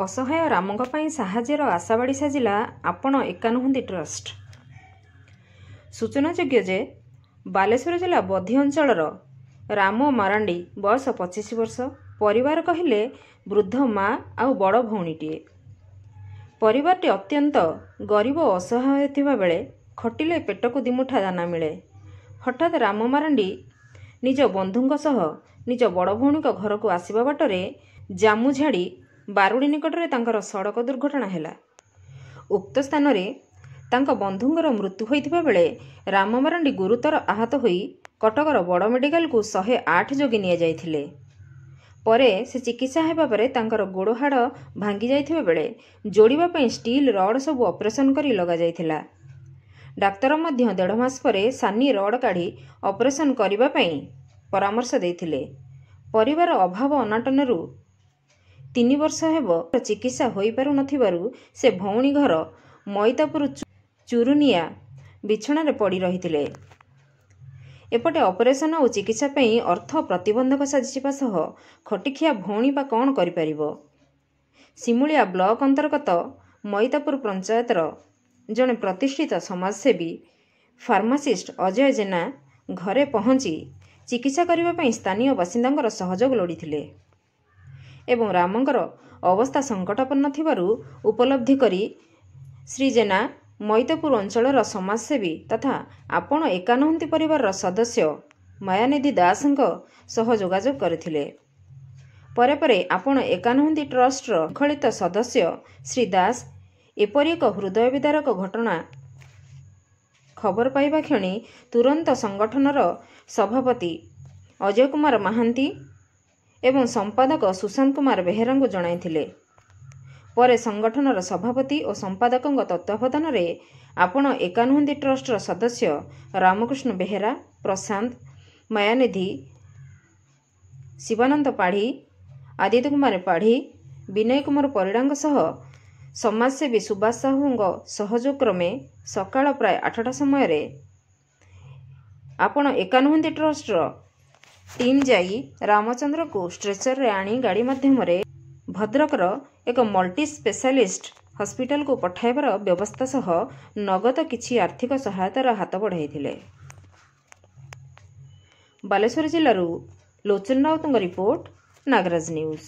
असहाय रामଙ୍କ ପାଇଁ ସାହାଯ୍ୟର ଆଶାବାଡ଼ି ସାଜିଲା ଆପଣ ଏକା ନୁହନ୍ତି ଟ୍ରଷ୍ଟ। ସୂଚନାଯୋଗ୍ୟ ଯେ ବାଲେଶ୍ୱର ଜିଲ୍ଲା ବଧି ଅଞ୍ଚଳର ରାମ ମାରାଣ୍ଡି ବୟସ 25 ବର୍ଷ। ପରିବାର କହିଲେ ବୃଦ୍ଧ ମା ଆଉ ବଡ଼ ଭଉଣୀଟିଏ। ପରିବାରଟି ଅତ୍ୟନ୍ତ ଗରିବ ଓ ଅସହାୟ ଥିବା ବେଳେ ଖଟିଲେ ପେଟକୁ ଦିମୁଠା ଦାନା ମିଳେ। ହଠାତ୍ ରାମ ମାରାଣ୍ଡି ନିଜ ବନ୍ଧୁଙ୍କ ସହ ନିଜ ବଡ଼ ଭଉଣୀଙ୍କ ଘରକୁ ଆସିବା ବାଟରେ ଜାମୁଝାଡ଼ି ବାରୁଡ଼ି ନିକଟରେ ତାଙ୍କର ସଡ଼କ ଦୁର୍ଘଟଣା ହେଲା। ଉକ୍ତ ସ୍ଥାନରେ ତାଙ୍କ ବନ୍ଧୁଙ୍କର ମୃତ୍ୟୁ ହୋଇଥିବା ବେଳେ ରାମ ମାରାଣ୍ଡି ଗୁରୁତର ଆହତ ହୋଇ କଟକର ବଡ଼ ମେଡ଼ିକାଲକୁ 108 ଯୋଗେ ନିଆଯାଇଥିଲେ। ପରେ ସେ ଚିକିତ୍ସା ହେବା ପରେ ତାଙ୍କର ଗୋଡ଼ ହାଡ଼ ଭାଙ୍ଗି ଯାଇଥିବା ବେଳେ ଯୋଡ଼ିବା ପାଇଁ ଷ୍ଟିଲ୍ ରଡ଼୍ ସବୁ ଅପରେସନ୍ କରି ଲଗାଯାଇଥିଲା। ଡାକ୍ତର ମଧ୍ୟ 1.5 ମାସ ପରେ ସାନି ରଡ଼୍ କାଢ଼ି ଅପରେସନ୍ କରିବା ପାଇଁ ପରାମର୍ଶ ଦେଇଥିଲେ। ପରିବାର ଅଭାବ ଅନାଟନରୁ 3 ବର୍ଷ ହେବ ଚିକିତ୍ସା ହୋଇପାରୁନଥିବାରୁ ସେ ଭଉଣୀ ଘର ମଇତାପୁର ଚୁରୁନିଆ ବିଛଣାରେ ପଡ଼ି ରହିଥିଲେ। ଏପଟେ ଅପରେସନ୍ ଓ ଚିକିତ୍ସା ପାଇଁ ଅର୍ଥ ପ୍ରତିବନ୍ଧକ ସାଜିବା ସହ ଖଟିଖିଆ ଭଉଣୀ ବା କ'ଣ କରିପାରିବ। ସିମୁଳିଆ ବ୍ଲକ ଅନ୍ତର୍ଗତ ମଇତାପୁର ପଞ୍ଚାୟତର ଜଣେ ପ୍ରତିଷ୍ଠିତ ସମାଜସେବୀ ଫାର୍ମାସିଷ୍ଟ ଅଜୟ ଜେନା ଘରେ ପହଞ୍ଚି ଚିକିତ୍ସା କରିବା ପାଇଁ ସ୍ଥାନୀୟ ବାସିନ୍ଦାଙ୍କର ସହଯୋଗ ଲୋଡ଼ିଥିଲେ ଏବଂ ରାମଙ୍କର ଅବସ୍ଥା ସଙ୍କଟାପନ୍ନ ଥିବାରୁ ଉପଲବ୍ଧି କରି ଶ୍ରୀ ଜେନା ମଇତାପୁର ଅଞ୍ଚଳର ସମାଜସେବୀ ତଥା ଆପଣ ଏକା ନୁହନ୍ତି ପରିବାରର ସଦସ୍ୟ ମାୟାନିଧି ଦାସଙ୍କ ସହ ଯୋଗାଯୋଗ କରିଥିଲେ। ପରେ ପରେ ଆପଣ ଏକା ନୁହନ୍ତି ଟ୍ରଷ୍ଟର ଶୃଙ୍ଖଳିତ ସଦସ୍ୟ ଶ୍ରୀ ଦାସ ଏପରି ଏକ ହୃଦୟ ବିଦାରକ ଘଟଣା ଖବର ପାଇବା କ୍ଷଣି ତୁରନ୍ତ ସଂଗଠନର ସଭାପତି ଅଜୟ କୁମାର ମହାନ୍ତି ଏବଂ ସମ୍ପାଦକ ସୁଶାନ୍ତ କୁମାର ବେହେରାଙ୍କୁ ଜଣାଇଥିଲେ। ପରେ ସଂଗଠନର ସଭାପତି ଓ ସମ୍ପାଦକଙ୍କ ତତ୍ତ୍ୱାବଧାନରେ ଆପଣ ଏକା ନୁହନ୍ତି ଟ୍ରଷ୍ଟର ସଦସ୍ୟ ରାମକୃଷ୍ଣ ବେହେରା, ପ୍ରଶାନ୍ତ, ମାୟାନିଧି, ଶିବାନନ୍ଦ ପାଢ଼ୀ, ଆଦିତ୍ୟ କୁମାର ପାଢ଼ୀ, ବିନୟ କୁମାର ପରିଡ଼ାଙ୍କ ସହ ସମାଜସେବୀ ସୁବାସ ସାହୁଙ୍କ ସହଯୋଗ କ୍ରମେ ସକାଳ ପ୍ରାୟ 8ଟା ସମୟରେ ଆପଣ ଏକା ନୁହନ୍ତି ଟ୍ରଷ୍ଟର ଟିମ୍ ଯାଇ ରାମଚନ୍ଦ୍ରକୁ ଷ୍ଟ୍ରେଚରରେ ଆଣି ଗାଡ଼ି ମାଧ୍ୟମରେ ଭଦ୍ରକର ଏକ ମଲ୍ଟି ସ୍ପେଶାଲିଷ୍ଟ ହସ୍ପିଟାଲକୁ ପଠାଇବାର ବ୍ୟବସ୍ଥା ସହ ନଗଦ କିଛି ଆର୍ଥିକ ସହାୟତାର ହାତ ବଢ଼ାଇଥିଲେ। ବାଲେଶ୍ୱର ଜିଲ୍ଲାରୁ ଲୋଚନ ରାଉତଙ୍କ ରିପୋର୍ଟ, ନାଗରାଜ ନ୍ୟୁଜ୍।